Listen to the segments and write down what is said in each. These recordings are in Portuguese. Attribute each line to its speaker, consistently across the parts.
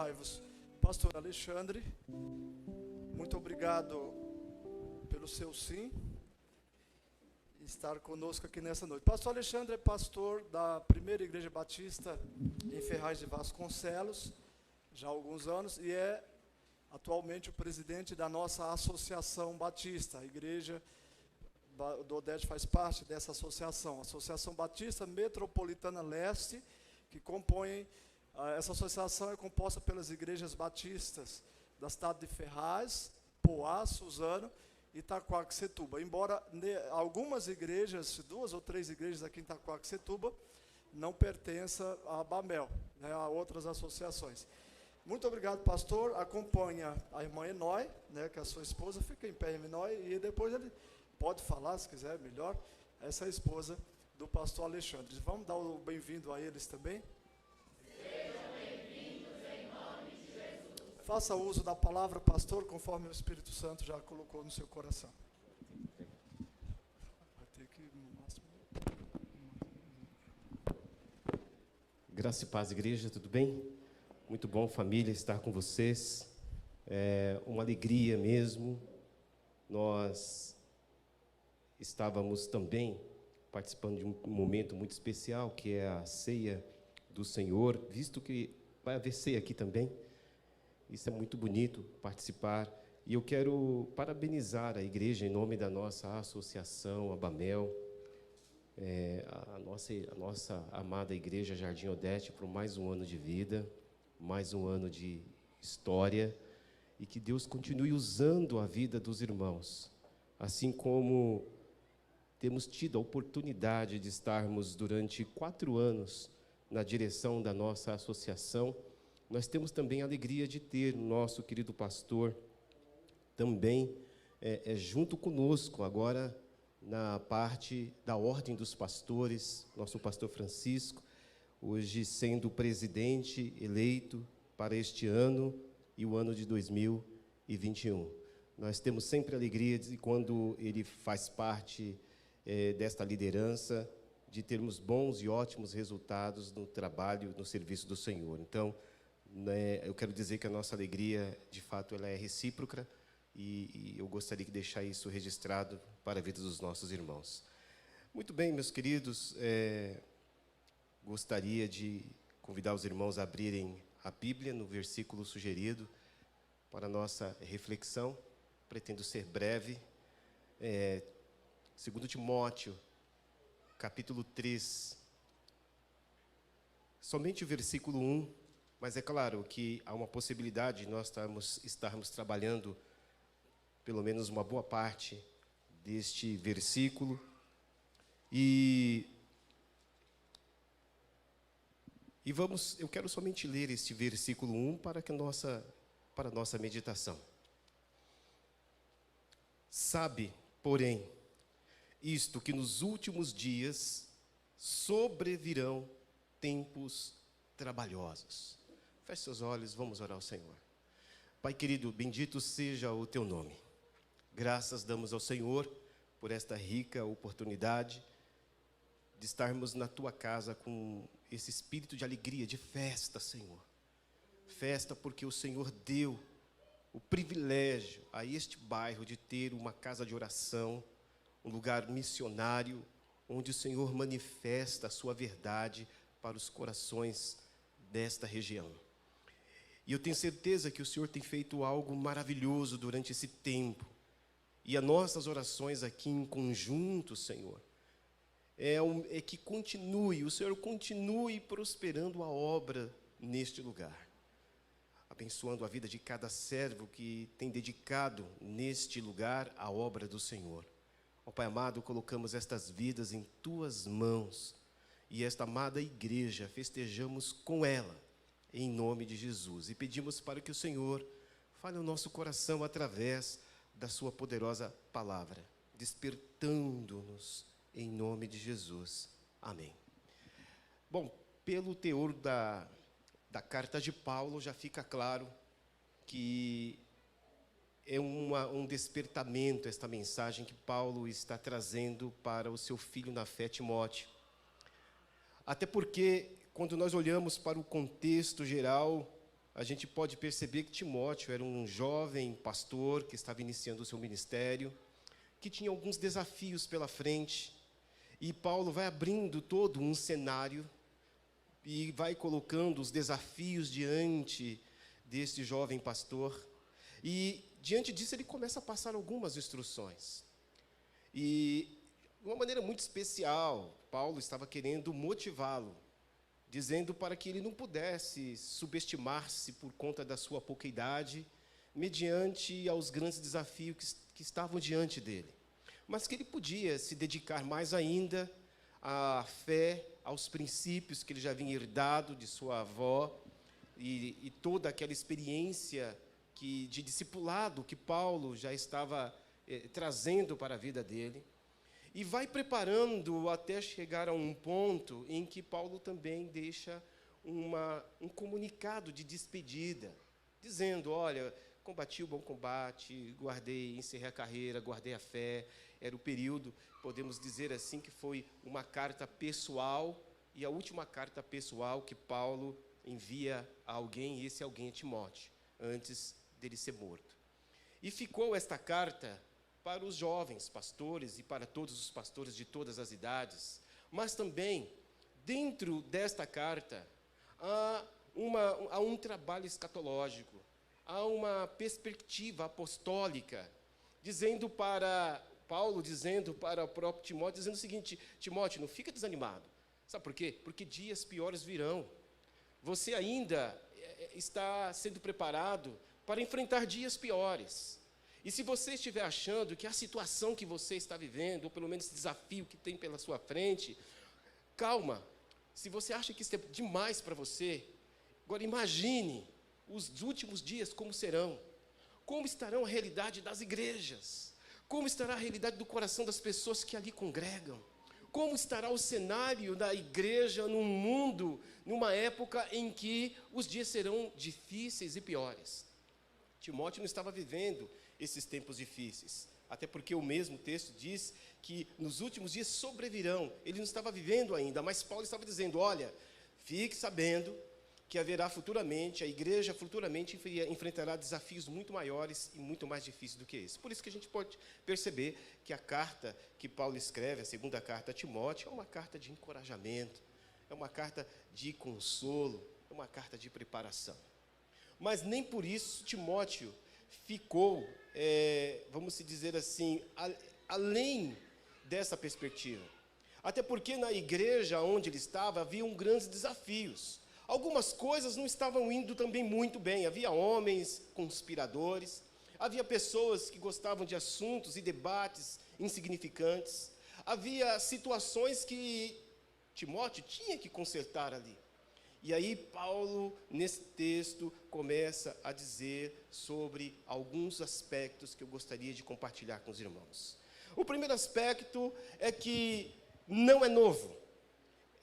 Speaker 1: apresentai-vos. Pastor Alexandre, muito obrigado pelo seu sim, estar conosco aqui nessa noite. Pastor Alexandre é pastor da Primeira Igreja Batista em Ferraz de Vasconcelos, já há alguns anos, e é atualmente o presidente da nossa Associação Batista. A Igreja do Odete faz parte dessa associação, a Associação Batista Metropolitana Leste, que compõe, essa associação é composta pelas igrejas batistas da cidade de Ferraz, Poá, Suzano e Itaquaquecetuba. Embora algumas igrejas, 2 ou 3 igrejas aqui em Itaquaquecetuba, não pertençam a Bamel, né, a outras associações. Muito obrigado, pastor. Acompanha a irmã Enói, né, que é a sua esposa. Fica em pé, Enói, e depois ele pode falar, se quiser, melhor. Essa é a esposa do pastor Alexandre. Vamos dar o bem-vindo a eles também?
Speaker 2: Sejam bem-vindos em nome de Jesus.
Speaker 1: Faça uso da palavra, pastor, conforme o Espírito Santo já colocou no seu coração. Vai ter que, no máximo...
Speaker 3: Graça e paz, igreja, tudo bem? Muito bom, família, estar com vocês. É uma alegria mesmo. Nós estávamos também participando de um momento muito especial, que é a ceia do Senhor, visto que vai haver ceia aqui também. Isso é muito bonito, participar. E eu quero parabenizar a igreja em nome da nossa associação, a Bamel, a nossa amada igreja Jardim Odete, por mais um ano de vida, mais um ano de história, e que Deus continue usando a vida dos irmãos, assim como temos tido a oportunidade de estarmos durante 4 anos na direção da nossa associação. Nós temos também a alegria de ter o nosso querido pastor também junto conosco, agora na parte da Ordem dos Pastores, nosso pastor Francisco, hoje sendo presidente eleito para este ano e o ano de 2021. Nós temos sempre alegria de, quando ele faz parte desta liderança, de termos bons e ótimos resultados no trabalho, no serviço do Senhor. Então, eu quero dizer que a nossa alegria, de fato, ela é recíproca, e eu gostaria de deixar isso registrado para a vida dos nossos irmãos. Muito bem, meus queridos, gostaria de convidar os irmãos a abrirem a Bíblia no versículo sugerido para a nossa reflexão. Pretendo ser breve. 2 Timóteo, capítulo 3, somente o versículo 1, mas é claro que há uma possibilidade de nós estarmos trabalhando pelo menos uma boa parte deste versículo. Eu quero somente ler este versículo 1 para a nossa meditação. Sabe, porém, isto, que nos últimos dias sobrevirão tempos trabalhosos. Feche seus olhos, vamos orar ao Senhor. Pai querido, bendito seja o teu nome. Graças damos ao Senhor por esta rica oportunidade de estarmos na tua casa com esse espírito de alegria, de festa, Senhor. Festa porque o Senhor deu o privilégio a este bairro de ter uma casa de oração, um lugar missionário, onde o Senhor manifesta a sua verdade para os corações desta região. E eu tenho certeza que o Senhor tem feito algo maravilhoso durante esse tempo. E as nossas orações aqui em conjunto, Senhor, é que o Senhor continue prosperando a obra neste lugar, abençoando a vida de cada servo que tem dedicado neste lugar a obra do Senhor. Ó Pai amado, colocamos estas vidas em tuas mãos, e esta amada igreja festejamos com ela, em nome de Jesus, e pedimos para que o Senhor fale ao nosso coração através da sua poderosa palavra, despertando-nos em nome de Jesus. Amém. Bom, pelo teor da carta de Paulo, já fica claro que é um despertamento esta mensagem que Paulo está trazendo para o seu filho na fé, Timóteo. Até porque, quando nós olhamos para o contexto geral, a gente pode perceber que Timóteo era um jovem pastor que estava iniciando o seu ministério, que tinha alguns desafios pela frente, e Paulo vai abrindo todo um cenário e vai colocando os desafios diante deste jovem pastor, e diante disso ele começa a passar algumas instruções. E, de uma maneira muito especial, Paulo estava querendo motivá-lo, dizendo para que ele não pudesse subestimar-se por conta da sua pouca idade, mediante aos grandes desafios que estavam diante dele, mas que ele podia se dedicar mais ainda à fé, aos princípios que ele já havia herdado de sua avó, e toda aquela experiência de discipulado que Paulo já estava trazendo para a vida dele, e vai preparando até chegar a um ponto em que Paulo também deixa um comunicado de despedida, dizendo: olha, combati o bom combate, encerrei a carreira, guardei a fé. Era o período, podemos dizer assim, que foi uma carta pessoal, e a última carta pessoal que Paulo envia a alguém, e esse alguém é Timóteo, antes dele ser morto. E ficou esta carta para os jovens pastores e para todos os pastores de todas as idades, mas também, dentro desta carta, há um trabalho escatológico, há uma perspectiva apostólica, Paulo dizendo para o próprio Timóteo, dizendo o seguinte: Timóteo, não fica desanimado. Sabe por quê? Porque dias piores virão. Você ainda está sendo preparado para enfrentar dias piores. E se você estiver achando que a situação que você está vivendo, ou pelo menos esse desafio que tem pela sua frente, calma. Se você acha que isso é demais para você, agora imagine os últimos dias como serão. Como estarão a realidade das igrejas? Como estará a realidade do coração das pessoas que ali congregam? Como estará o cenário da igreja num mundo, numa época em que os dias serão difíceis e piores? Timóteo não estava vivendo esses tempos difíceis, até porque o mesmo texto diz que nos últimos dias sobrevirão. Ele não estava vivendo ainda, mas Paulo estava dizendo: olha, fique sabendo que haverá futuramente, a igreja futuramente enfrentará desafios muito maiores e muito mais difíceis do que esse. Por isso que a gente pode perceber que a carta que Paulo escreve, a segunda carta a Timóteo, é uma carta de encorajamento, é uma carta de consolo, é uma carta de preparação. Mas nem por isso Timóteo ficou, vamos dizer assim, além dessa perspectiva. Até porque na igreja onde ele estava, haviam grandes desafios. Algumas coisas não estavam indo também muito bem. Havia homens conspiradores, havia pessoas que gostavam de assuntos e debates insignificantes, havia situações que Timóteo tinha que consertar ali. E aí Paulo, nesse texto, começa a dizer sobre alguns aspectos que eu gostaria de compartilhar com os irmãos. O primeiro aspecto é que não é novo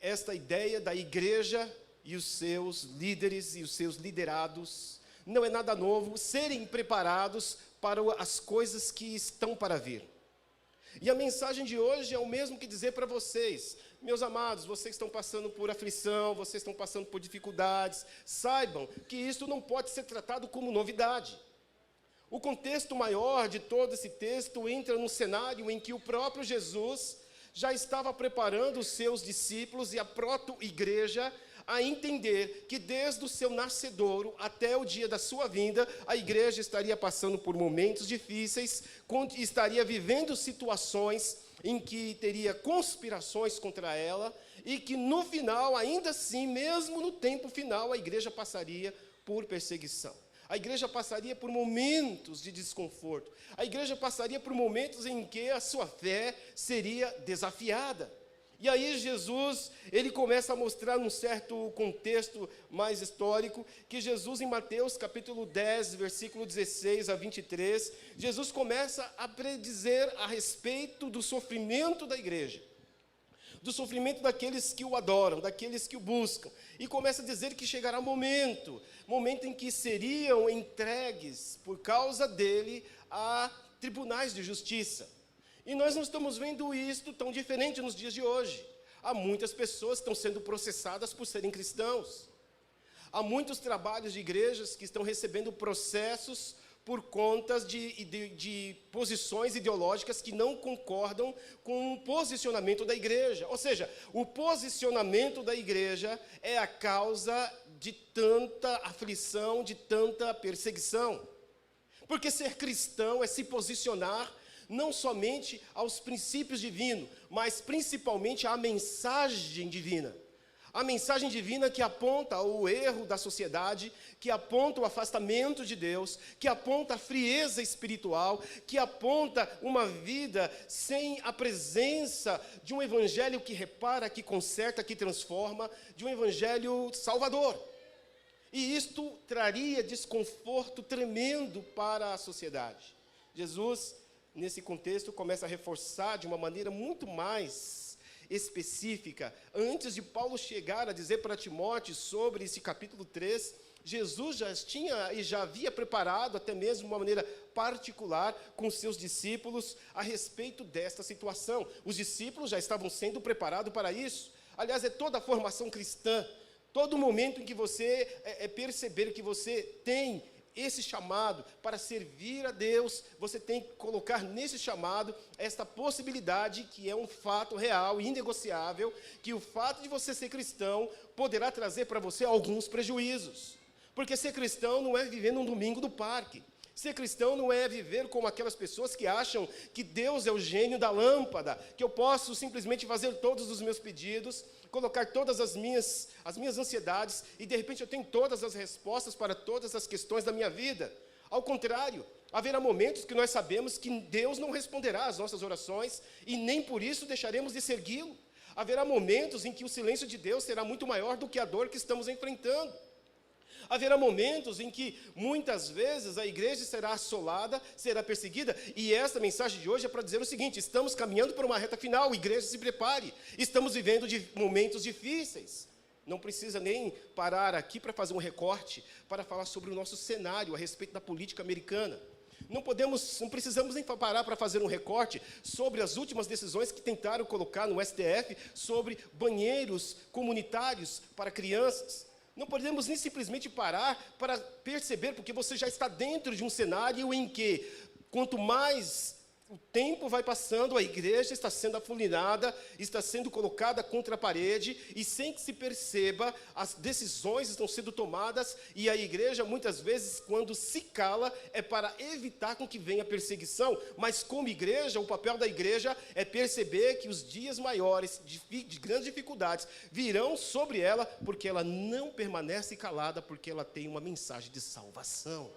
Speaker 3: esta ideia da igreja e os seus líderes e os seus liderados, não é nada novo serem preparados para as coisas que estão para vir. E a mensagem de hoje é o mesmo que dizer para vocês: meus amados, vocês estão passando por aflição, vocês estão passando por dificuldades, saibam que isso não pode ser tratado como novidade. O contexto maior de todo esse texto entra num cenário em que o próprio Jesus já estava preparando os seus discípulos e a proto-igreja a entender que desde o seu nascedouro até o dia da sua vinda, a igreja estaria passando por momentos difíceis, estaria vivendo situações em que teria conspirações contra ela, e que no final, ainda assim, mesmo no tempo final, a igreja passaria por perseguição. A igreja passaria por momentos de desconforto. A igreja passaria por momentos em que a sua fé seria desafiada. E aí Jesus, ele começa a mostrar num certo contexto mais histórico, que Jesus em Mateus capítulo 10, versículo 16 a 23, Jesus começa a predizer a respeito do sofrimento da igreja, do sofrimento daqueles que o adoram, daqueles que o buscam, e começa a dizer que chegará momento em que seriam entregues por causa dele a tribunais de justiça. E nós não estamos vendo isto tão diferente nos dias de hoje. Há muitas pessoas que estão sendo processadas por serem cristãos. Há muitos trabalhos de igrejas que estão recebendo processos por conta de posições ideológicas que não concordam com o posicionamento da igreja. Ou seja, o posicionamento da igreja é a causa de tanta aflição, de tanta perseguição. Porque ser cristão é se posicionar não somente aos princípios divinos, mas principalmente à mensagem divina. A mensagem divina que aponta o erro da sociedade, que aponta o afastamento de Deus, que aponta a frieza espiritual, que aponta uma vida sem a presença de um evangelho que repara, que conserta, que transforma, de um evangelho salvador. E isto traria desconforto tremendo para a sociedade. Jesus, nesse contexto, começa a reforçar de uma maneira muito mais específica. Antes de Paulo chegar a dizer para Timóteo sobre esse capítulo 3, Jesus já havia preparado até mesmo de uma maneira particular com seus discípulos a respeito desta situação. Os discípulos já estavam sendo preparados para isso. Aliás, é toda a formação cristã, todo momento em que você perceber que você tem esse chamado para servir a Deus, você tem que colocar nesse chamado esta possibilidade, que é um fato real e inegociável, que o fato de você ser cristão poderá trazer para você alguns prejuízos. Porque ser cristão não é viver num domingo do parque. Ser cristão não é viver como aquelas pessoas que acham que Deus é o gênio da lâmpada, que eu posso simplesmente fazer todos os meus pedidos, colocar todas as minhas ansiedades, e de repente eu tenho todas as respostas para todas as questões da minha vida. Ao contrário, haverá momentos que nós sabemos que Deus não responderá às nossas orações, e nem por isso deixaremos de segui-lo. Haverá momentos em que o silêncio de Deus será muito maior do que a dor que estamos enfrentando. Haverá momentos em que, muitas vezes, a igreja será assolada, será perseguida, e esta mensagem de hoje é para dizer o seguinte: estamos caminhando para uma reta final, igreja, se prepare, estamos vivendo momentos difíceis. Não precisa nem parar aqui para fazer um recorte, para falar sobre o nosso cenário a respeito da política americana. Não precisamos nem parar para fazer um recorte sobre as últimas decisões que tentaram colocar no STF sobre banheiros comunitários para crianças. Não podemos nem simplesmente parar para perceber, porque você já está dentro de um cenário em que, quanto mais o tempo vai passando, a igreja está sendo afunilada, está sendo colocada contra a parede, e sem que se perceba, as decisões estão sendo tomadas, e a igreja, muitas vezes, quando se cala, é para evitar com que venha perseguição. Mas, como igreja, o papel da igreja é perceber que os dias maiores, de grandes dificuldades, virão sobre ela, porque ela não permanece calada, porque ela tem uma mensagem de salvação.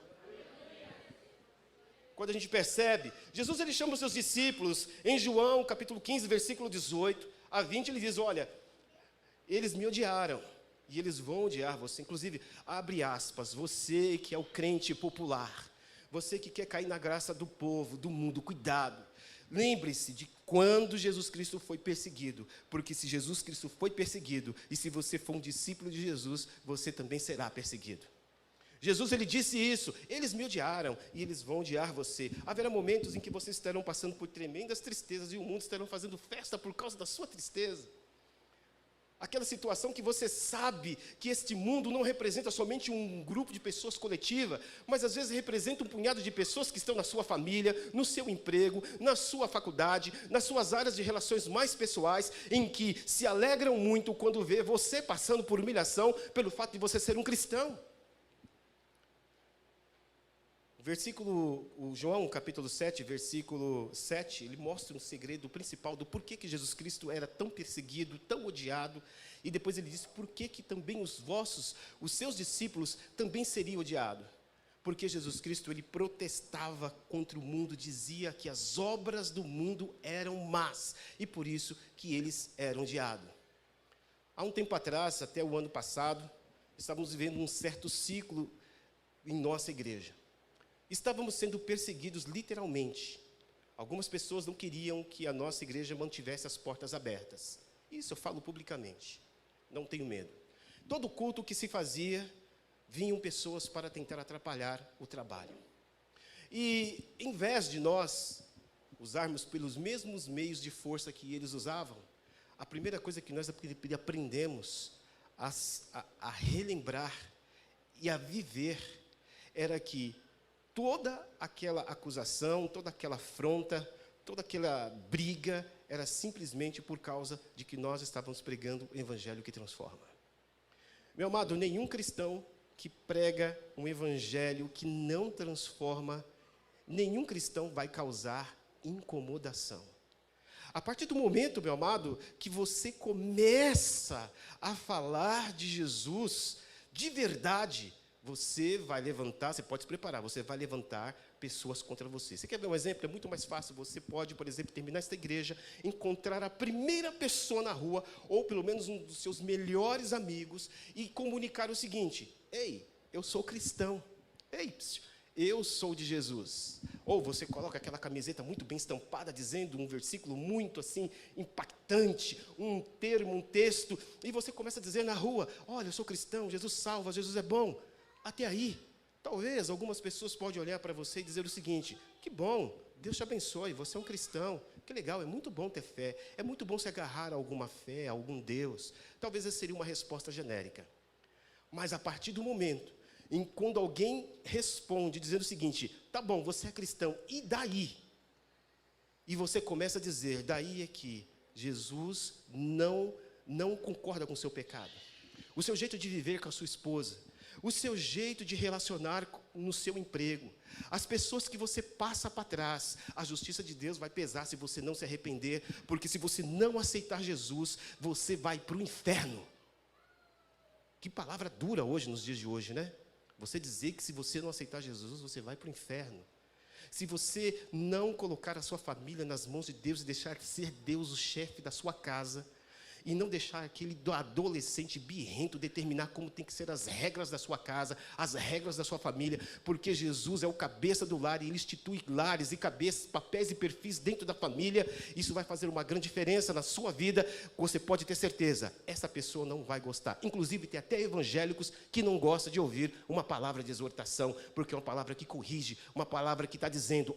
Speaker 3: Quando a gente percebe, Jesus ele chama os seus discípulos, em João capítulo 15, versículo 18 a 20, ele diz: olha, eles me odiaram, e eles vão odiar você. Inclusive, abre aspas, você que é o crente popular, você que quer cair na graça do povo, do mundo, cuidado. Lembre-se de quando Jesus Cristo foi perseguido, porque se Jesus Cristo foi perseguido, e se você for um discípulo de Jesus, você também será perseguido. Jesus, ele disse isso: eles me odiaram e eles vão odiar você. Haverá momentos em que vocês estarão passando por tremendas tristezas e o mundo estará fazendo festa por causa da sua tristeza. Aquela situação que você sabe que este mundo não representa somente um grupo de pessoas coletiva, mas às vezes representa um punhado de pessoas que estão na sua família, no seu emprego, na sua faculdade, nas suas áreas de relações mais pessoais, em que se alegram muito quando vê você passando por humilhação pelo fato de você ser um cristão. O João, capítulo 7, versículo 7, ele mostra um segredo principal do porquê que Jesus Cristo era tão perseguido, tão odiado, e depois ele diz por que também os seus discípulos também seriam odiados. Porque Jesus Cristo, ele protestava contra o mundo, dizia que as obras do mundo eram más, e por isso que eles eram odiados. Há um tempo atrás, até o ano passado, estávamos vivendo um certo ciclo em nossa igreja. Estávamos sendo perseguidos literalmente. Algumas pessoas não queriam que a nossa igreja mantivesse as portas abertas. Isso eu falo publicamente. Não tenho medo. Todo culto que se fazia, vinham pessoas para tentar atrapalhar o trabalho. E, em vez de nós usarmos pelos mesmos meios de força que eles usavam, a primeira coisa que nós aprendemos a relembrar e a viver era que toda aquela acusação, toda aquela afronta, toda aquela briga era simplesmente por causa de que nós estávamos pregando o evangelho que transforma. Meu amado, nenhum cristão que prega um evangelho que não transforma, nenhum cristão vai causar incomodação. A partir do momento, meu amado, que você começa a falar de Jesus, de verdade, você vai levantar, você pode se preparar, você vai levantar pessoas contra você. Você quer ver um exemplo? É muito mais fácil. Você pode, por exemplo, terminar esta igreja, encontrar a primeira pessoa na rua, ou pelo menos um dos seus melhores amigos, e comunicar o seguinte: ei, eu sou cristão. Ei, eu sou de Jesus. Ou você coloca aquela camiseta muito bem estampada, dizendo um versículo muito assim, impactante, um termo, um texto, e você começa a dizer na rua: olha, eu sou cristão, Jesus salva, Jesus é bom. Até aí, talvez algumas pessoas podem olhar para você e dizer o seguinte: que bom, Deus te abençoe, você é um cristão, que legal, é muito bom ter fé, é muito bom se agarrar a alguma fé, a algum Deus. Talvez essa seria uma resposta genérica. Mas a partir do momento em quando alguém responde dizendo o seguinte: tá bom, você é cristão, e daí? E você começa a dizer: daí é que Jesus não concorda com o seu pecado. O seu jeito de viver com a sua esposa, o seu jeito de relacionar no seu emprego, as pessoas que você passa para trás, a justiça de Deus vai pesar se você não se arrepender, porque se você não aceitar Jesus, você vai para o inferno. Que palavra dura hoje, nos dias de hoje, né? Você dizer que se você não aceitar Jesus, você vai para o inferno. Se você não colocar a sua família nas mãos de Deus e deixar ser Deus o chefe da sua casa, e não deixar aquele adolescente birrento determinar como tem que ser as regras da sua casa, as regras da sua família, porque Jesus é o cabeça do lar, e Ele institui lares e cabeças, papéis e perfis dentro da família. Isso vai fazer uma grande diferença na sua vida. Você pode ter certeza, essa pessoa não vai gostar. Inclusive, tem até evangélicos que não gostam de ouvir uma palavra de exortação, porque é uma palavra que corrige, uma palavra que está dizendo: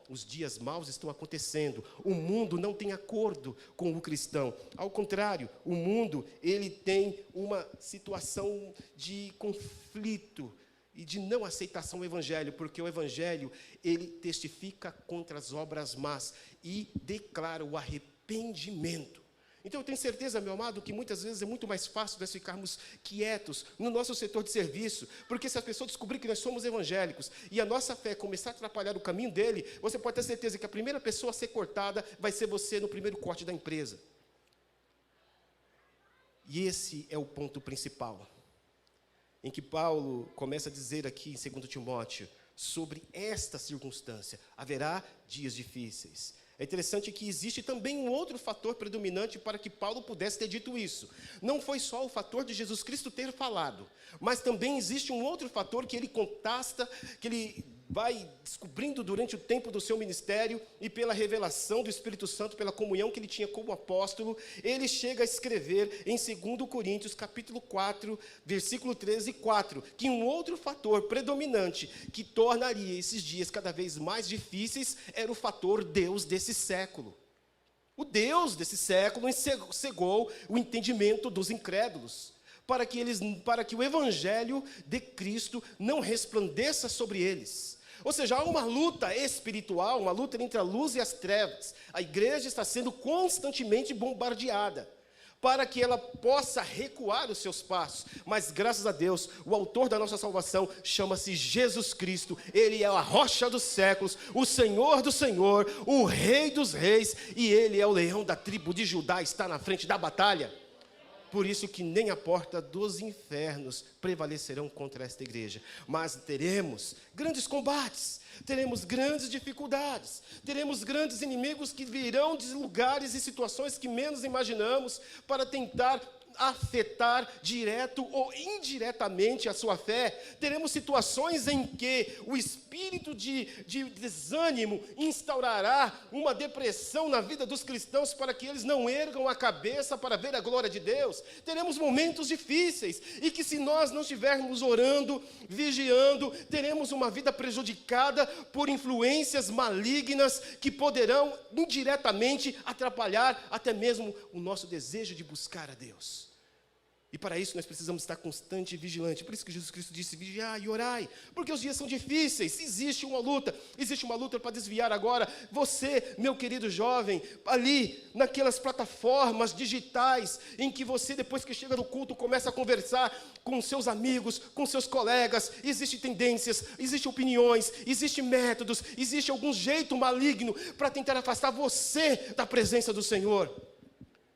Speaker 3: os dias maus estão acontecendo, o mundo não tem acordo com o cristão. Ao contrário, o mundo, ele tem uma situação de conflito e de não aceitação ao evangelho, porque o evangelho, ele testifica contra as obras más e declara o arrependimento. Então, eu tenho certeza, meu amado, que muitas vezes é muito mais fácil nós ficarmos quietos no nosso setor de serviço, porque se as pessoas descobrirem que nós somos evangélicos e a nossa fé começar a atrapalhar o caminho dele, você pode ter certeza que a primeira pessoa a ser cortada vai ser você no primeiro corte da empresa. E esse é o ponto principal, em que Paulo começa a dizer aqui em 2 Timóteo, sobre esta circunstância: haverá dias difíceis. É interessante que existe também um outro fator predominante para que Paulo pudesse ter dito isso. Não foi só o fator de Jesus Cristo ter falado, mas também existe um outro fator que ele contasta, que ele vai descobrindo durante o tempo do seu ministério e pela revelação do Espírito Santo, pela comunhão que ele tinha como apóstolo. Ele chega a escrever em 2 Coríntios, capítulo 4, versículo 13 e 4, que um outro fator predominante que tornaria esses dias cada vez mais difíceis era o fator Deus desse século. O Deus desse século cegou o entendimento dos incrédulos, para que o evangelho de Cristo não resplandeça sobre eles. Ou seja, há uma luta espiritual, uma luta entre a luz e as trevas. A igreja está sendo constantemente bombardeada para que ela possa recuar os seus passos. Mas, graças a Deus, o autor da nossa salvação chama-se Jesus Cristo. Ele é a rocha dos séculos, o Senhor do Senhor, o Rei dos reis, e Ele é o leão da tribo de Judá, está na frente da batalha. Por isso que nem a porta dos infernos prevalecerão contra esta igreja. Mas teremos grandes combates, teremos grandes dificuldades, teremos grandes inimigos que virão de lugares e situações que menos imaginamos para tentar afetar direto ou indiretamente a sua fé. Teremos situações em que o espírito de desânimo instaurará uma depressão na vida dos cristãos para que eles não ergam a cabeça para ver a glória de Deus. Teremos momentos difíceis e que, se nós não estivermos orando, vigiando, teremos uma vida prejudicada por influências malignas que poderão indiretamente atrapalhar até mesmo o nosso desejo de buscar a Deus. E para isso nós precisamos estar constante e vigilante. Por isso que Jesus Cristo disse, vigiai e orai. Porque os dias são difíceis, existe uma luta para desviar agora. Você, meu querido jovem, ali naquelas plataformas digitais, em que você, depois que chega do culto, começa a conversar com seus amigos, com seus colegas. Existem tendências, existem opiniões, existem métodos, existe algum jeito maligno para tentar afastar você da presença do Senhor.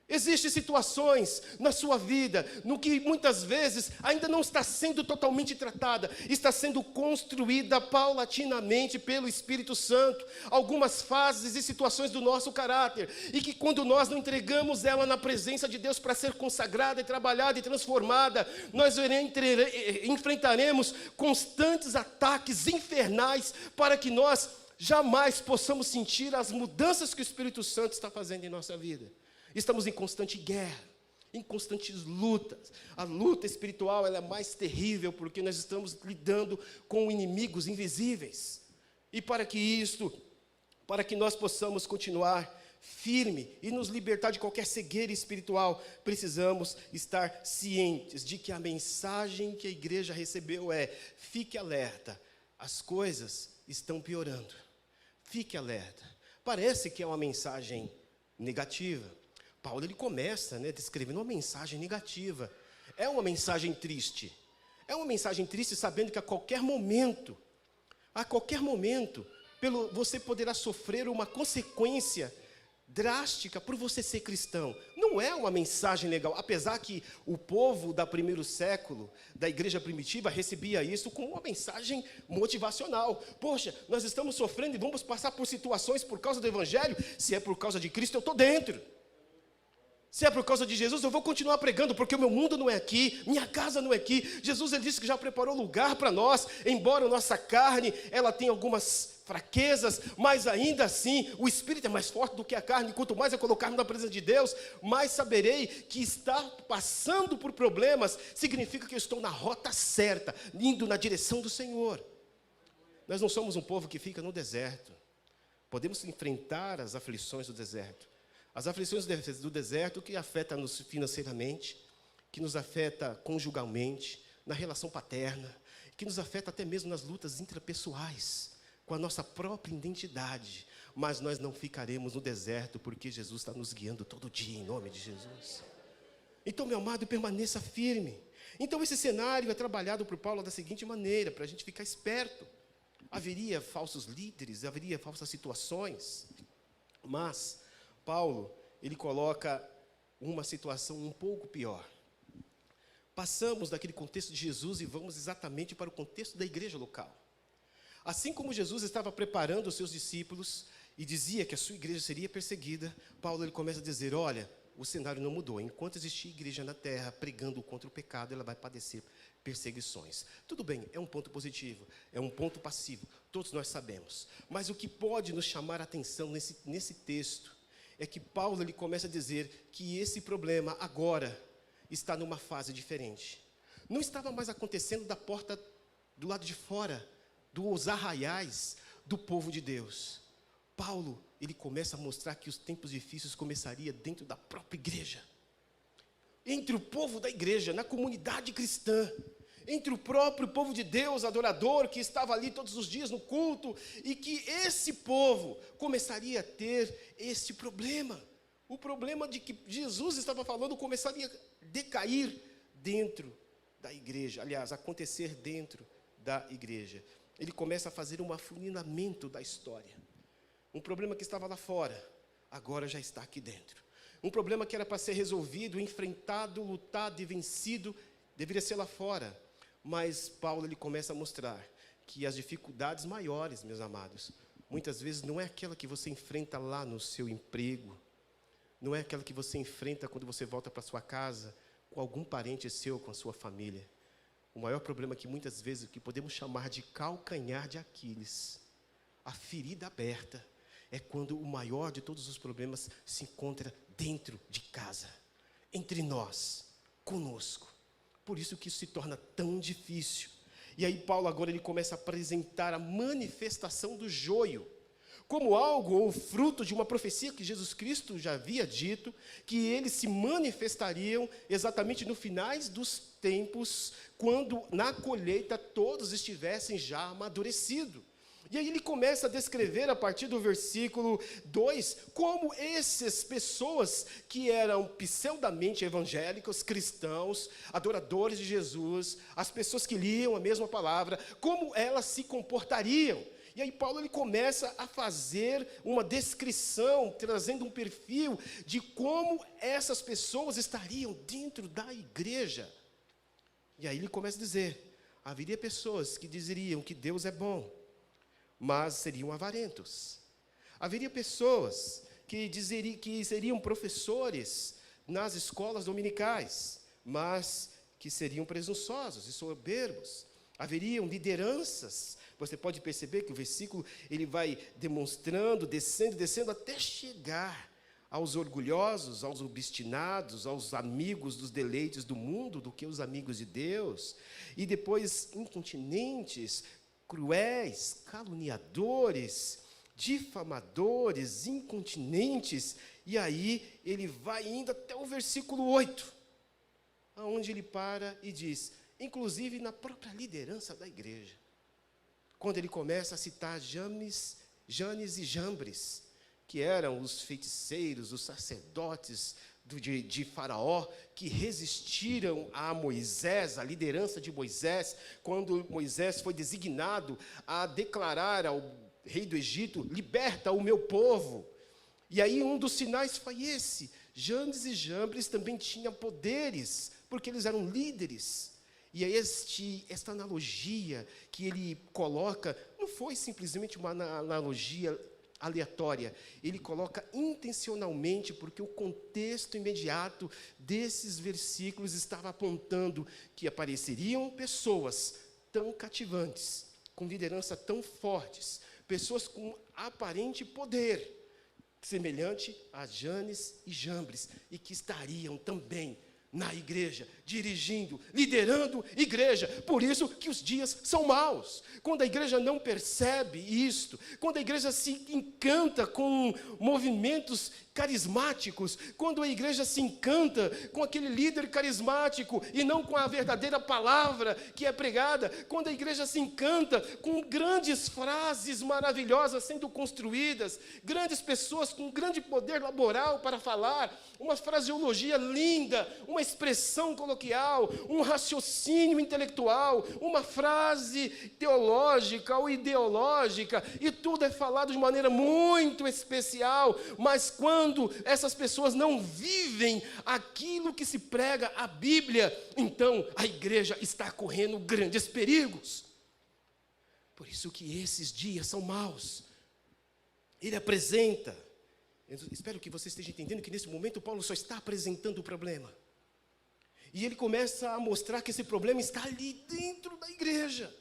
Speaker 3: Existem situações na sua vida, no que muitas vezes ainda não está sendo totalmente tratada, está sendo construída paulatinamente pelo Espírito Santo, algumas fases e situações do nosso caráter, e que quando nós não entregamos ela na presença de Deus para ser consagrada e trabalhada e transformada, nós enfrentaremos constantes ataques infernais para que nós jamais possamos sentir as mudanças que o Espírito Santo está fazendo em nossa vida. Estamos em constante guerra, em constantes lutas. A luta espiritual ela é mais terrível porque nós estamos lidando com inimigos invisíveis. E para que nós possamos continuar firme e nos libertar de qualquer cegueira espiritual, precisamos estar cientes de que a mensagem que a igreja recebeu é: fique alerta, as coisas estão piorando. Fique alerta. Parece que é uma mensagem negativa. Paulo ele começa descrevendo uma mensagem negativa. É uma mensagem triste. É uma mensagem triste sabendo que a qualquer momento, você poderá sofrer uma consequência drástica por você ser cristão. Não é uma mensagem legal, apesar que o povo do primeiro século, da igreja primitiva, recebia isso como uma mensagem motivacional. Poxa, nós estamos sofrendo e vamos passar por situações por causa do evangelho. Se é por causa de Cristo, eu estou dentro. Se é por causa de Jesus, eu vou continuar pregando, porque o meu mundo não é aqui, minha casa não é aqui. Jesus ele disse que já preparou lugar para nós, embora a nossa carne ela tenha algumas fraquezas, mas ainda assim o Espírito é mais forte do que a carne. Quanto mais eu colocar-me na presença de Deus, mais saberei que estar passando por problemas significa que eu estou na rota certa, indo na direção do Senhor. Nós não somos um povo que fica no deserto. Podemos enfrentar as aflições do deserto. As aflições do deserto que afetam-nos financeiramente, que nos afeta conjugalmente, na relação paterna, que nos afeta até mesmo nas lutas intrapessoais, com a nossa própria identidade. Mas nós não ficaremos no deserto, porque Jesus está nos guiando todo dia, em nome de Jesus. Então, meu amado, permaneça firme. Então, esse cenário é trabalhado por Paulo da seguinte maneira, para a gente ficar esperto. Haveria falsos líderes, haveria falsas situações, mas Paulo, ele coloca uma situação um pouco pior. Passamos daquele contexto de Jesus e vamos exatamente para o contexto da igreja local. Assim como Jesus estava preparando os seus discípulos e dizia que a sua igreja seria perseguida, Paulo ele começa a dizer, olha, o cenário não mudou. Enquanto existir igreja na terra pregando contra o pecado, ela vai padecer perseguições. Tudo bem, é um ponto positivo, é um ponto passivo, todos nós sabemos. Mas o que pode nos chamar a atenção nesse texto é que Paulo ele começa a dizer que esse problema agora está numa fase diferente. Não estava mais acontecendo da porta do lado de fora, dos arraiais do povo de Deus. Paulo, ele começa a mostrar que os tempos difíceis começariam dentro da própria igreja. Entre o povo da igreja, na comunidade cristã. Entre o próprio povo de Deus, adorador, que estava ali todos os dias no culto, e que esse povo começaria a ter esse problema. O problema de que Jesus estava falando começaria a decair dentro da igreja, aliás, acontecer dentro da igreja. Ele começa a fazer um afunilamento da história. Um problema que estava lá fora, agora já está aqui dentro. Um problema que era para ser resolvido, enfrentado, lutado e vencido, deveria ser lá fora. Mas Paulo ele começa a mostrar que as dificuldades maiores, meus amados, muitas vezes não é aquela que você enfrenta lá no seu emprego, não é aquela que você enfrenta quando você volta para sua casa, com algum parente seu, com a sua família. O maior problema que muitas vezes, o que podemos chamar de calcanhar de Aquiles, a ferida aberta, é quando o maior de todos os problemas se encontra dentro de casa, entre nós, conosco. Por isso que isso se torna tão difícil. E aí Paulo agora ele começa a apresentar a manifestação do joio. como algo ou fruto de uma profecia que Jesus Cristo já havia dito, que eles se manifestariam exatamente no finais dos tempos, quando na colheita todos estivessem já amadurecidos. E aí ele começa a descrever, a partir do versículo 2, como essas pessoas que eram pseudamente evangélicos, cristãos, adoradores de Jesus, as pessoas que liam a mesma palavra, como elas se comportariam. E aí Paulo ele começa a fazer uma descrição, trazendo um perfil de como essas pessoas estariam dentro da igreja. E aí ele começa a dizer, haveria pessoas que dizeriam que Deus é bom, mas seriam avarentos. Haveria pessoas que seriam professores nas escolas dominicais, mas que seriam presunçosos e soberbos. Haveriam lideranças. Você pode perceber que o versículo ele vai demonstrando, descendo, até chegar aos orgulhosos, aos obstinados, aos amigos dos deleites do mundo, do que os amigos de Deus. E depois incontinentes, cruéis, caluniadores, difamadores, incontinentes. E aí ele vai indo até o versículo 8, aonde ele para e diz, inclusive na própria liderança da igreja, quando ele começa a citar Janes e Jambres, que eram os feiticeiros, os sacerdotes de Faraó, que resistiram a Moisés, a liderança de Moisés, quando Moisés foi designado a declarar ao rei do Egito, liberta o meu povo. E aí um dos sinais foi esse, Janes e Jambres também tinham poderes, porque eles eram líderes. E aí esta analogia que ele coloca, não foi simplesmente uma analogia aleatória, ele coloca intencionalmente, porque o contexto imediato desses versículos estava apontando que apareceriam pessoas tão cativantes, com liderança tão fortes, pessoas com aparente poder, semelhante a Janes e Jambres, e que estariam também na igreja, dirigindo, liderando igreja. Por isso que os dias são maus. Quando a igreja não percebe isto, quando a igreja se encanta com movimentos carismáticos, quando a igreja se encanta com aquele líder carismático e não com a verdadeira palavra que é pregada, quando a igreja se encanta com grandes frases maravilhosas sendo construídas, grandes pessoas com grande poder laboral para falar, uma fraseologia linda, uma expressão coloquial, um raciocínio intelectual, uma frase teológica ou ideológica, e tudo é falado de maneira muito especial, mas quando essas pessoas não vivem aquilo que se prega a Bíblia, então a igreja está correndo grandes perigos. Por isso que esses dias são maus. Ele apresenta, eu espero que você esteja entendendo que nesse momento Paulo só está apresentando o problema. E ele começa a mostrar que esse problema está ali dentro da igreja.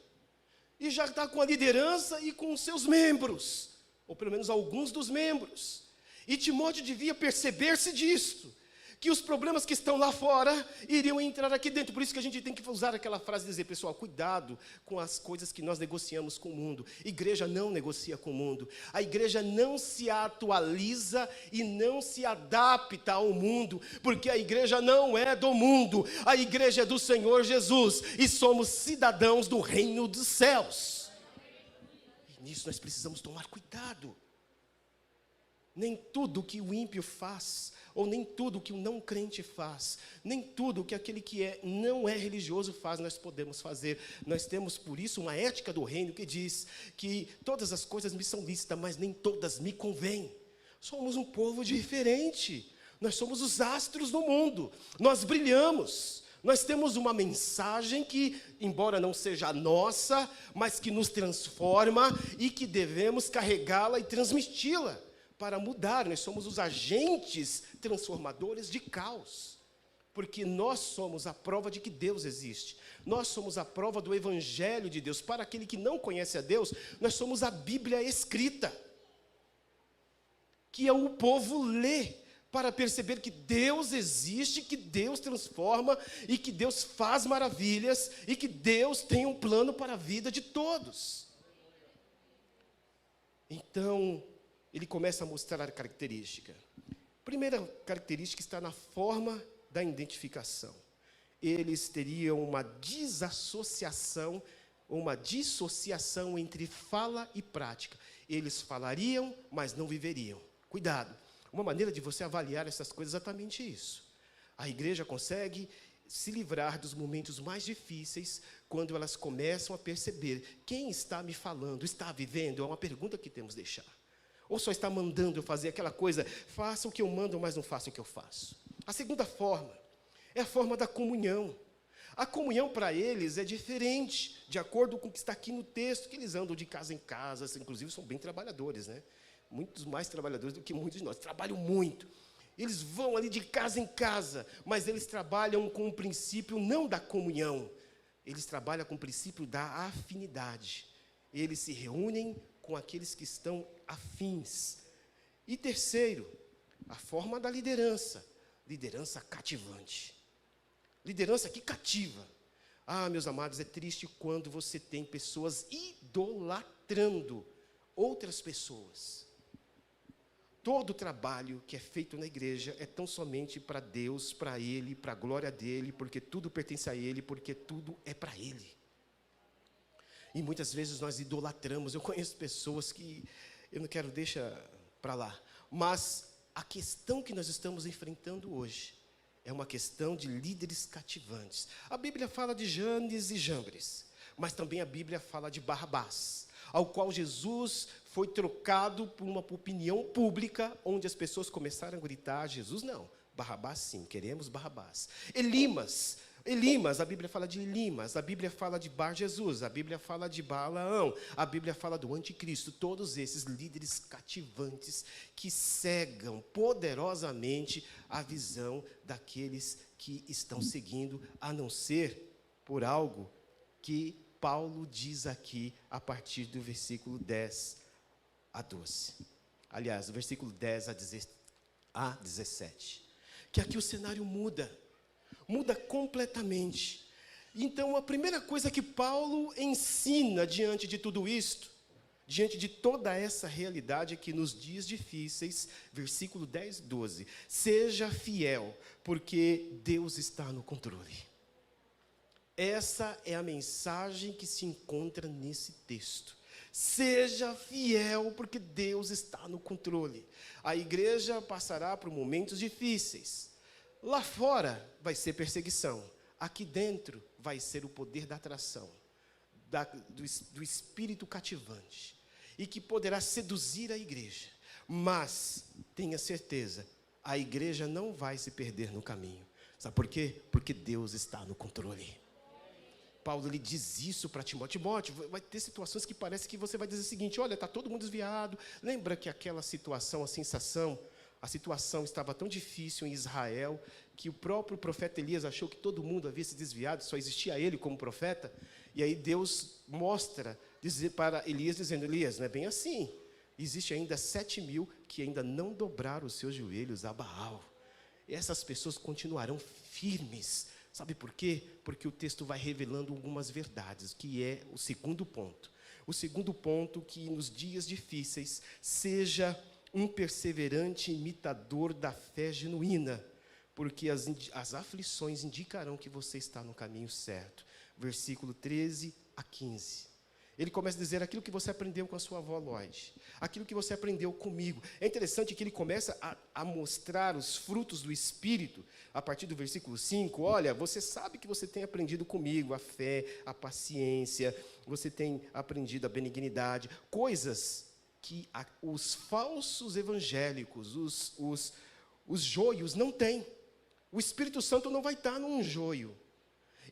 Speaker 3: E já está com a liderança e com os seus membros, ou pelo menos alguns dos membros. E Timóteo devia perceber-se disto, que os problemas que estão lá fora iriam entrar aqui dentro. Por isso que a gente tem que usar aquela frase e dizer, pessoal, cuidado com as coisas que nós negociamos com o mundo. Igreja não negocia com o mundo. A igreja não se atualiza e não se adapta ao mundo, porque a igreja não é do mundo. A igreja é do Senhor Jesus e somos cidadãos do reino dos céus. E nisso nós precisamos tomar cuidado. Nem tudo que o ímpio faz, ou nem tudo que o não crente faz, nem tudo que aquele que não é religioso faz, nós podemos fazer. Nós temos, por isso, uma ética do reino que diz que todas as coisas me são lícitas, mas nem todas me convêm. Somos um povo diferente. Nós somos os astros do mundo. Nós brilhamos. Nós temos uma mensagem que, embora não seja a nossa, mas que nos transforma e que devemos carregá-la e transmiti-la. Para mudar, nós somos os agentes transformadores de caos, porque nós somos a prova de que Deus existe, nós somos a prova do Evangelho de Deus. Para aquele que não conhece a Deus, nós somos a Bíblia escrita, que é o povo lê, para perceber que Deus existe, que Deus transforma, e que Deus faz maravilhas, e que Deus tem um plano para a vida de todos. Então, ele começa a mostrar a característica. Primeira característica está na forma da identificação. Eles teriam uma desassociação, uma dissociação entre fala e prática. Eles falariam, mas não viveriam. Cuidado, uma maneira de você avaliar essas coisas é exatamente isso. A igreja consegue se livrar dos momentos mais difíceis quando elas começam a perceber quem está me falando, está vivendo? É uma pergunta que temos que deixar. Ou só está mandando eu fazer aquela coisa, faça o que eu mando, mas não faça o que eu faço. A segunda forma é a forma da comunhão. A comunhão para eles é diferente, de acordo com o que está aqui no texto, que eles andam de casa em casa, inclusive são bem trabalhadores, né? Muitos mais trabalhadores do que muitos de nós, trabalham muito. Eles vão ali de casa em casa, mas eles trabalham com o princípio não da comunhão, eles trabalham com o princípio da afinidade. Eles se reúnem com aqueles que estão afins. E terceiro, a forma da liderança, liderança cativante. Liderança que cativa. Ah, meus amados, é triste quando você tem pessoas idolatrando outras pessoas. Todo o trabalho que é feito na igreja é tão somente para Deus, para Ele, para a glória dEle, porque tudo pertence a Ele, porque tudo é para Ele. E muitas vezes nós idolatramos. Eu conheço pessoas que, eu não quero deixar para lá, mas a questão que nós estamos enfrentando hoje é uma questão de líderes cativantes. A Bíblia fala de Janes e Jambres, mas também a Bíblia fala de Barrabás, ao qual Jesus foi trocado por uma opinião pública, onde as pessoas começaram a gritar, Jesus não, Barrabás sim, queremos Barrabás. Elimas, a Bíblia fala de Elimas, a Bíblia fala de Bar Jesus, a Bíblia fala de Balaão, a Bíblia fala do anticristo, todos esses líderes cativantes que cegam poderosamente a visão daqueles que estão seguindo, a não ser por algo que Paulo diz aqui a partir do versículo 10 a 12. Aliás, do versículo 10 a 17. Que aqui o cenário muda completamente. Então, a primeira coisa que Paulo ensina diante de tudo isto, diante de toda essa realidade é que nos dias difíceis, versículo 10, 12, seja fiel, porque Deus está no controle. Essa é a mensagem que se encontra nesse texto. Seja fiel, porque Deus está no controle. A igreja passará por momentos difíceis. Lá fora vai ser perseguição. Aqui dentro vai ser o poder da atração, do espírito cativante, e que poderá seduzir a igreja. Mas, tenha certeza, a igreja não vai se perder no caminho. Sabe por quê? Porque Deus está no controle. Paulo ele diz isso para Timóteo. Timóteo, vai ter situações que parece que você vai dizer o seguinte, olha, está todo mundo desviado. Lembra que aquela situação, a situação estava tão difícil em Israel, que o próprio profeta Elias achou que todo mundo havia se desviado, só existia ele como profeta. E aí Deus mostra, dizer para Elias, dizendo, Elias, não é bem assim. Existe ainda 7.000 que ainda não dobraram os seus joelhos a Baal. E essas pessoas continuarão firmes. Sabe por quê? Porque o texto vai revelando algumas verdades, que é o segundo ponto. O segundo ponto, que nos dias difíceis, seja um perseverante imitador da fé genuína, porque as aflições indicarão que você está no caminho certo. Versículo 13 a 15. Ele começa a dizer aquilo que você aprendeu com a sua avó Lloyd, aquilo que você aprendeu comigo. É interessante que ele começa a mostrar os frutos do Espírito, a partir do versículo 5, olha, você sabe que você tem aprendido comigo a fé, a paciência, você tem aprendido a benignidade, coisas que os falsos evangélicos, os joios não têm. O Espírito Santo não vai estar num joio.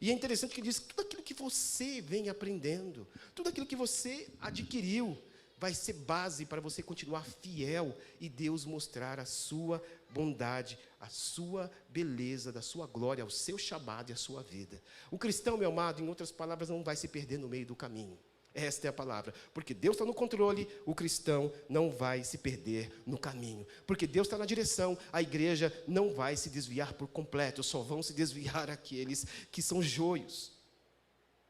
Speaker 3: E é interessante que ele diz, tudo aquilo que você vem aprendendo, tudo aquilo que você adquiriu, vai ser base para você continuar fiel e Deus mostrar a sua bondade, a sua beleza, da sua glória, o seu chamado e a sua vida. O cristão, meu amado, em outras palavras, não vai se perder no meio do caminho. Esta é a palavra. Porque Deus está no controle, o cristão não vai se perder no caminho. Porque Deus está na direção, a igreja não vai se desviar por completo, só vão se desviar aqueles que são joios.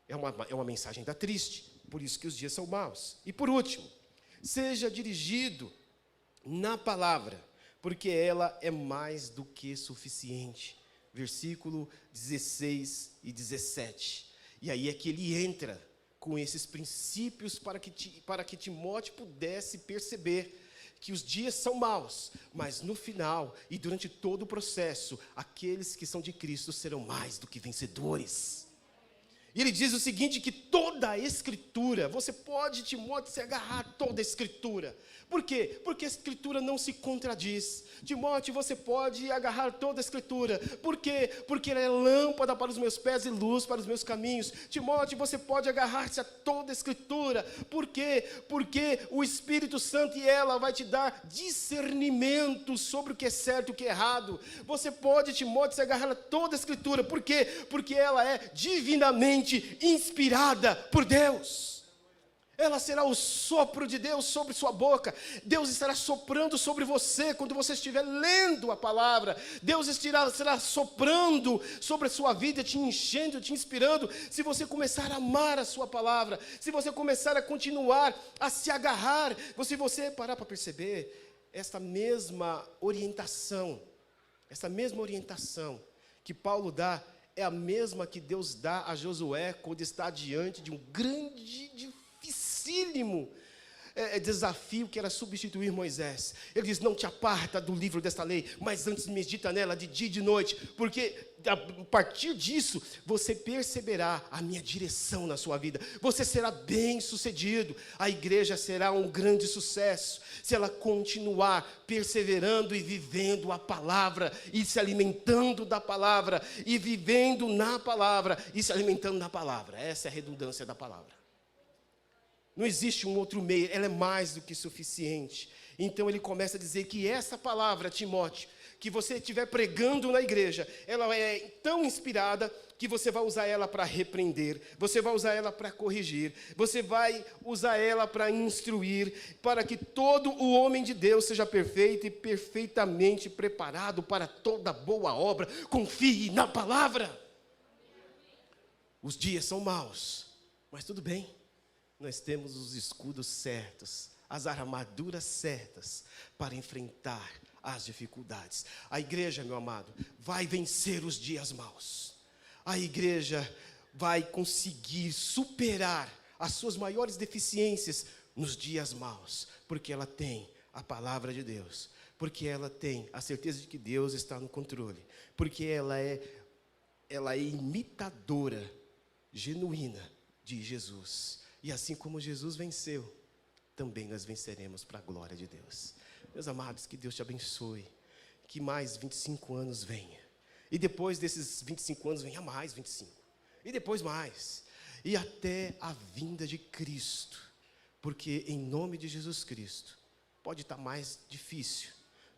Speaker 3: É uma mensagem da triste, por isso que os dias são maus. E por último, seja dirigido na palavra, porque ela é mais do que suficiente. Versículo 16 e 17. E aí é que ele entra com esses princípios para que Timóteo pudesse perceber que os dias são maus, mas no final e durante todo o processo, aqueles que são de Cristo serão mais do que vencedores. E ele diz o seguinte, que toda a Escritura, você pode, Timóteo, se agarrar a toda a Escritura. Por quê? Porque a Escritura não se contradiz. Timóteo, você pode agarrar toda a Escritura. Por quê? Porque ela é lâmpada para os meus pés e luz para os meus caminhos. Timóteo, você pode agarrar-se a toda a Escritura. Por quê? Porque o Espírito Santo e ela vai te dar discernimento sobre o que é certo e o que é errado. Você pode, Timóteo, se agarrar a toda a Escritura. Por quê? Porque ela é divinamente inspirada por Deus. Ela será o sopro de Deus sobre sua boca. Deus estará soprando sobre você quando você estiver lendo a palavra. Deus será soprando sobre a sua vida, te enchendo, te inspirando. Se você começar a amar a sua palavra, se você começar a continuar a se agarrar, se você parar para perceber, esta mesma orientação que Paulo dá, é a mesma que Deus dá a Josué quando está diante de um grande, dificílimo desafio que era substituir Moisés. Ele diz, não te aparta do livro desta lei, mas antes medita nela de dia e de noite, porque a partir disso, você perceberá a minha direção na sua vida, você será bem sucedido, a igreja será um grande sucesso, se ela continuar perseverando e vivendo a palavra, e se alimentando da palavra, e vivendo na palavra, e se alimentando da palavra. Essa é a redundância da palavra. Não existe um outro meio, ela é mais do que suficiente. Então ele começa a dizer que essa palavra, Timóteo, que você estiver pregando na igreja, ela é tão inspirada que você vai usar ela para repreender, você vai usar ela para corrigir, você vai usar ela para instruir, para que todo o homem de Deus seja perfeito e perfeitamente preparado para toda boa obra. Confie na palavra. Os dias são maus, mas tudo bem. Nós temos os escudos certos, as armaduras certas para enfrentar as dificuldades. A igreja, meu amado, vai vencer os dias maus. A igreja vai conseguir superar as suas maiores deficiências nos dias maus, porque ela tem a palavra de Deus, porque ela tem a certeza de que Deus está no controle, porque ela é imitadora genuína de Jesus. E assim como Jesus venceu, também nós venceremos para a glória de Deus. Meus amados, que Deus te abençoe, que mais 25 anos venha. E depois desses 25 anos venha mais 25. E depois mais. E até a vinda de Cristo. Porque em nome de Jesus Cristo, pode estar mais difícil.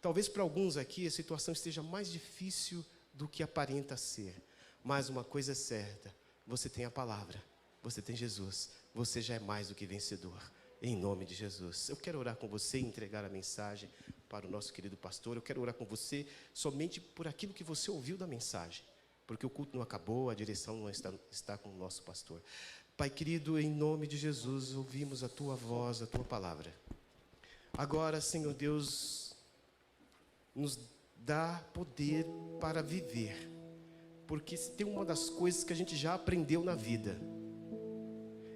Speaker 3: Talvez para alguns aqui a situação esteja mais difícil do que aparenta ser. Mas uma coisa é certa, você tem a palavra, você tem Jesus. Você já é mais do que vencedor, em nome de Jesus. Eu quero orar com você e entregar a mensagem para o nosso querido pastor. Eu quero orar com você somente por aquilo que você ouviu da mensagem, porque o culto não acabou, a direção não está com o nosso pastor. Pai querido, em nome de Jesus, ouvimos a Tua voz, a Tua palavra. Agora, Senhor Deus, nos dá poder para viver, porque se tem uma das coisas que a gente já aprendeu na vida,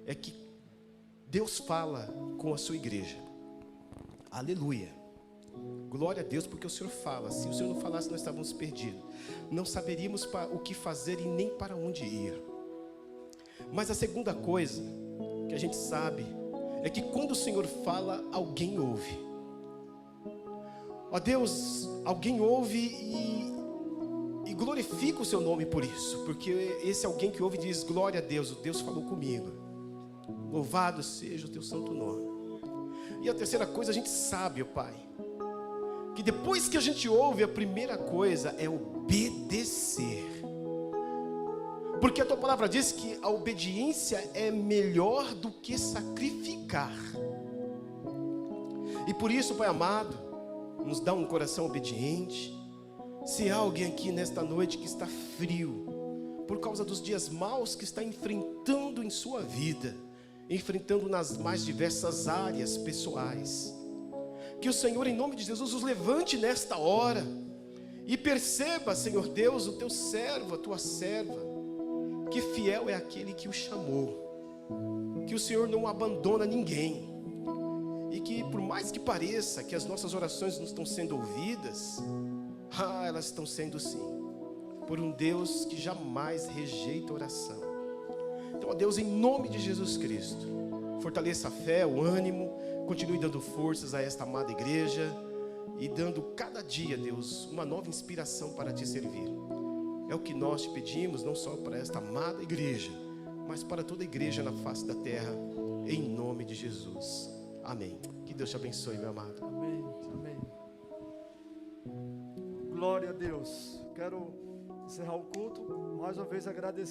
Speaker 3: é que Deus fala com a sua igreja. Aleluia. Glória a Deus, porque o Senhor fala. Se o Senhor não falasse, nós estávamos perdidos. Não saberíamos o que fazer e nem para onde ir. Mas a segunda coisa que a gente sabe é que quando o Senhor fala, alguém ouve. Ó Deus, alguém ouve e glorifica o seu nome por isso. Porque esse alguém que ouve diz, glória a Deus, o Deus falou comigo. Louvado seja o teu santo nome. E a terceira coisa, a gente sabe, ó Pai, que depois que a gente ouve, a primeira coisa é obedecer. Porque a tua palavra diz que a obediência é melhor do que sacrificar. E por isso, Pai amado, nos dá um coração obediente. Se há alguém aqui nesta noite que está frio, por causa dos dias maus que está enfrentando em sua vida, enfrentando nas mais diversas áreas pessoais, Que o Senhor, em nome de Jesus, os levante nesta hora. E perceba, Senhor Deus, o teu servo, a tua serva, que fiel é aquele que o chamou. Que o Senhor não abandona ninguém. E que por mais que pareça que as nossas orações não estão sendo ouvidas, elas estão sendo sim. Por um Deus que jamais rejeita oração. Então, ó Deus, em nome de Jesus Cristo, fortaleça a fé, o ânimo, continue dando forças a esta amada igreja e dando cada dia, Deus, uma nova inspiração para te servir. É o que nós te pedimos, não só para esta amada igreja, mas para toda a igreja na face da terra, em nome de Jesus. Amém. Que Deus te abençoe, meu amado.
Speaker 1: Amém, amém. Glória a Deus. Quero encerrar o culto, mais uma vez agradecer.